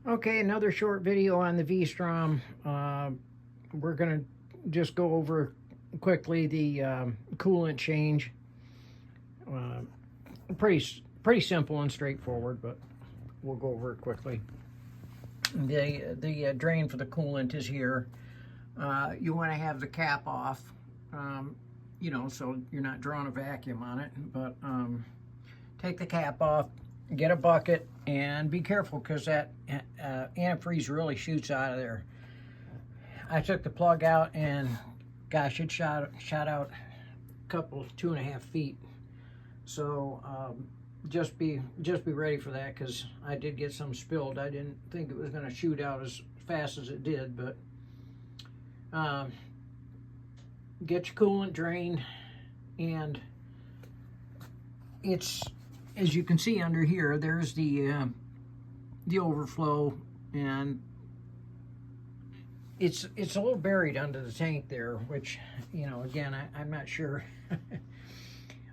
Okay, another short video on the VStrom. We're going to just go over quickly the coolant change. Pretty simple and straightforward, but we'll go over it quickly. The drain for the coolant is here. You want to have the cap off, you know, so you're not drawing a vacuum on it. But take the cap off, get a bucket, and be careful because that antifreeze really shoots out of there. I took the plug out and gosh, it shot out a couple, 2.5 feet. So just be ready for that, because I did get some spilled. I didn't think it was going to shoot out as fast as it did, but get your coolant drained, and it's, as you can see under here, there's the overflow, and it's a little buried under the tank there, which, you know, again, I'm not sure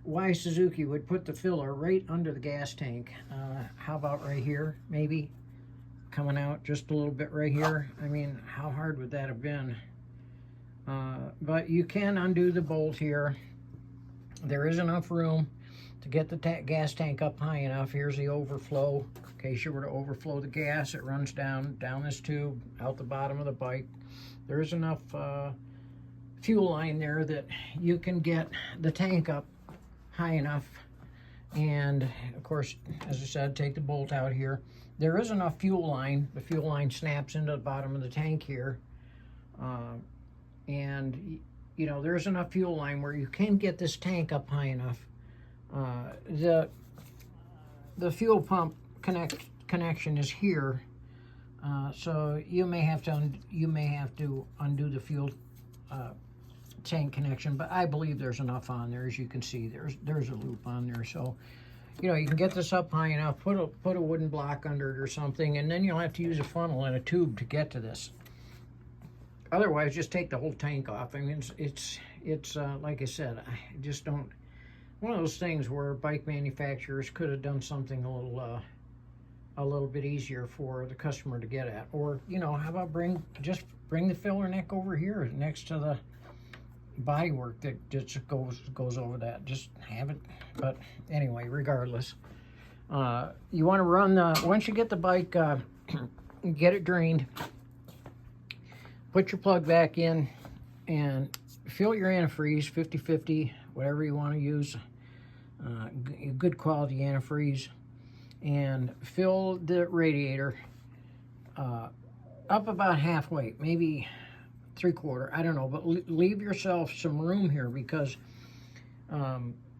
why Suzuki would put the filler right under the gas tank. How about right here, maybe coming out just a little bit right here? I mean, how hard would that have been? But you can undo the bolt here. There is enough room to get the gas tank up high enough. Here's the overflow. In case you were to overflow the gas, it runs down this tube, out the bottom of the bike. There is enough fuel line there that you can get the tank up high enough. And of course, as I said, take the bolt out here. There is enough fuel line. The fuel line snaps into the bottom of the tank here. And you know, there's enough fuel line where you can get this tank up high enough. The fuel pump connection is here, so you may have to undo the fuel tank connection, but I believe there's enough on there. As you can see, there's a loop on there, so you know, you can get this up high enough. Put a wooden block under it or something, and then you'll have to use a funnel and a tube to get to this. Otherwise, just take the whole tank off. I mean, it's like I said, I just don't. One of those things where bike manufacturers could have done something a little bit easier for the customer to get at. Or, you know, how about just bring the filler neck over here next to the bodywork that just goes over that. Just have it. But anyway, regardless, you want to run once you get the bike, get it drained, put your plug back in, and fill your antifreeze, 50/50, whatever you want to use. Good quality antifreeze, and fill the radiator up about halfway, maybe 3/4, I don't know, but leave yourself some room here, because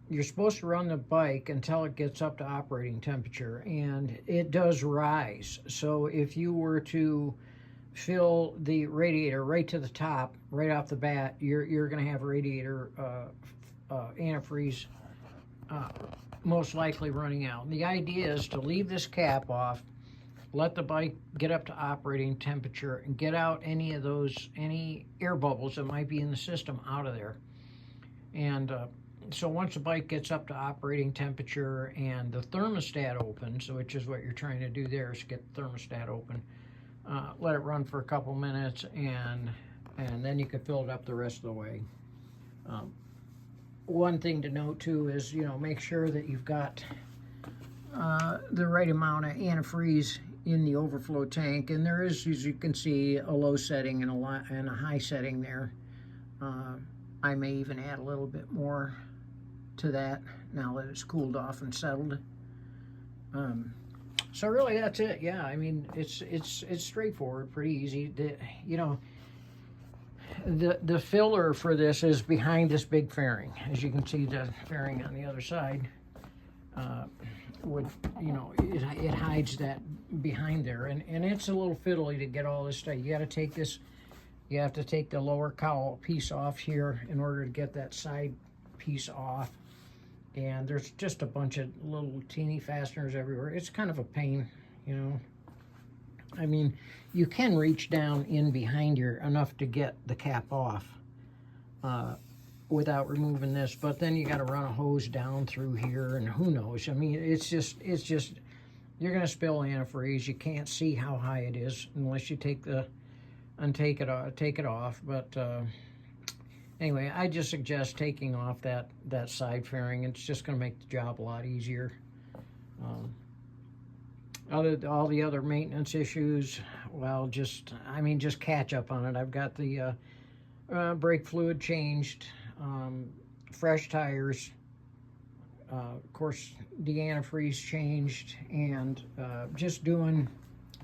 you're supposed to run the bike until it gets up to operating temperature, and it does rise. So if you were to fill the radiator right to the top, right off the bat, you're going to have radiator antifreeze most likely running out. The idea is to leave this cap off, let the bike get up to operating temperature, and get out any air bubbles that might be in the system out of there. And so once the bike gets up to operating temperature and the thermostat opens, which is what you're trying to do there, is get the thermostat open, let it run for a couple minutes, and then you can fill it up the rest of the way. One thing to note too is, you know, make sure that you've got the right amount of antifreeze in the overflow tank, and there is, as you can see, a low setting and a high setting there. I may even add a little bit more to that now that it's cooled off and settled. So really, that's it. Yeah, I mean, it's straightforward, pretty easy. You know, the filler for this is behind this big fairing. As you can see, the fairing on the other side you know, it hides that behind there, and it's a little fiddly to get all this stuff. You got to take this. You have to take the lower cowl piece off here in order to get that side piece off. And there's just a bunch of little teeny fasteners everywhere. It's kind of a pain, you know. I mean, you can reach down in behind here enough to get the cap off without removing this, but then you got to run a hose down through here, and who knows. I mean, it's just you're going to spill antifreeze. You can't see how high it is unless you take it off. But anyway, I just suggest taking off that side fairing. It's just going to make the job a lot easier. All the other maintenance issues, well, just catch up on it. I've got the brake fluid changed, fresh tires, of course the antifreeze changed, and just doing,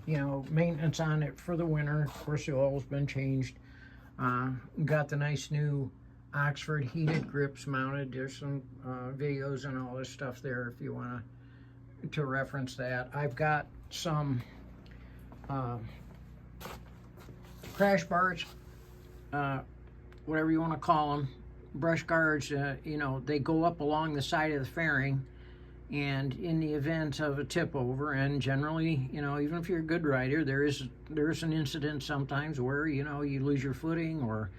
maintenance on it for the winter. Of course the oil's been changed. Got the nice new Oxford heated grips mounted. There's some videos and all this stuff there if you want to reference that. I've got some crash bars, whatever you want to call them, brush guards. They go up along the side of the fairing, and in the event of a tip over, and generally, even if you're a good rider, there's an incident sometimes where you lose your footing or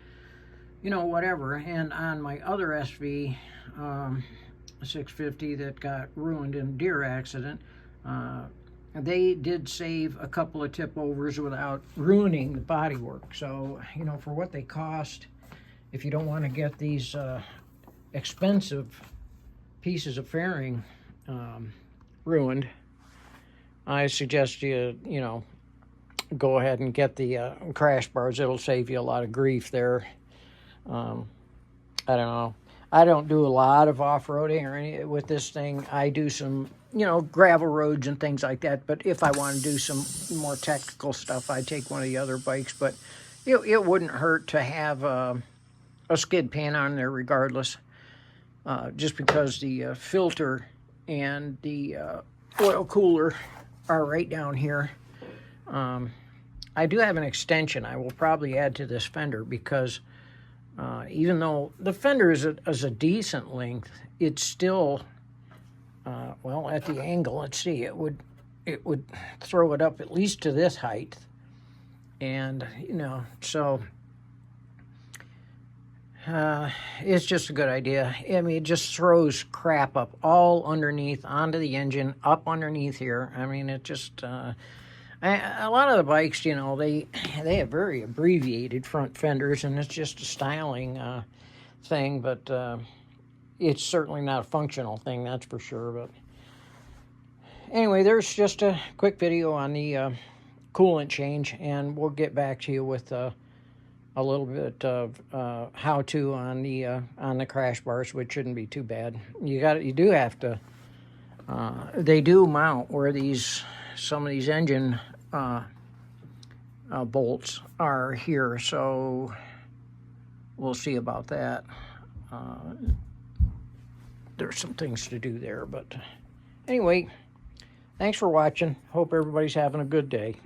whatever. And on my other SV 650 that got ruined in a deer accident, they did save a couple of tip overs without ruining the bodywork. So for what they cost, if you don't want to get these expensive pieces of fairing ruined, I suggest you go ahead and get the crash bars. It'll save you a lot of grief there. I don't know. I don't do a lot of off-roading or any with this thing. I do some, gravel roads and things like that. But if I want to do some more technical stuff, I take one of the other bikes. But it wouldn't hurt to have a skid pan on there regardless. Just because the filter and the oil cooler are right down here. I do have an extension I will probably add to this fender because even though the fender is a decent length, it's still, well, at the angle, let's see, it would throw it up at least to this height. And, so it's just a good idea. I mean, it just throws crap up all underneath onto the engine, up underneath here. I mean, it just... a lot of the bikes, they have very abbreviated front fenders, and it's just a styling thing, but it's certainly not a functional thing, that's for sure. But anyway, there's just a quick video on the coolant change, and we'll get back to you with a little bit of how-to on the crash bars, which shouldn't be too bad. You do have to. They do mount where some of these engine bolts are here, so we'll see about that. There's some things to do there, but anyway, thanks for watching. Hope everybody's having a good day.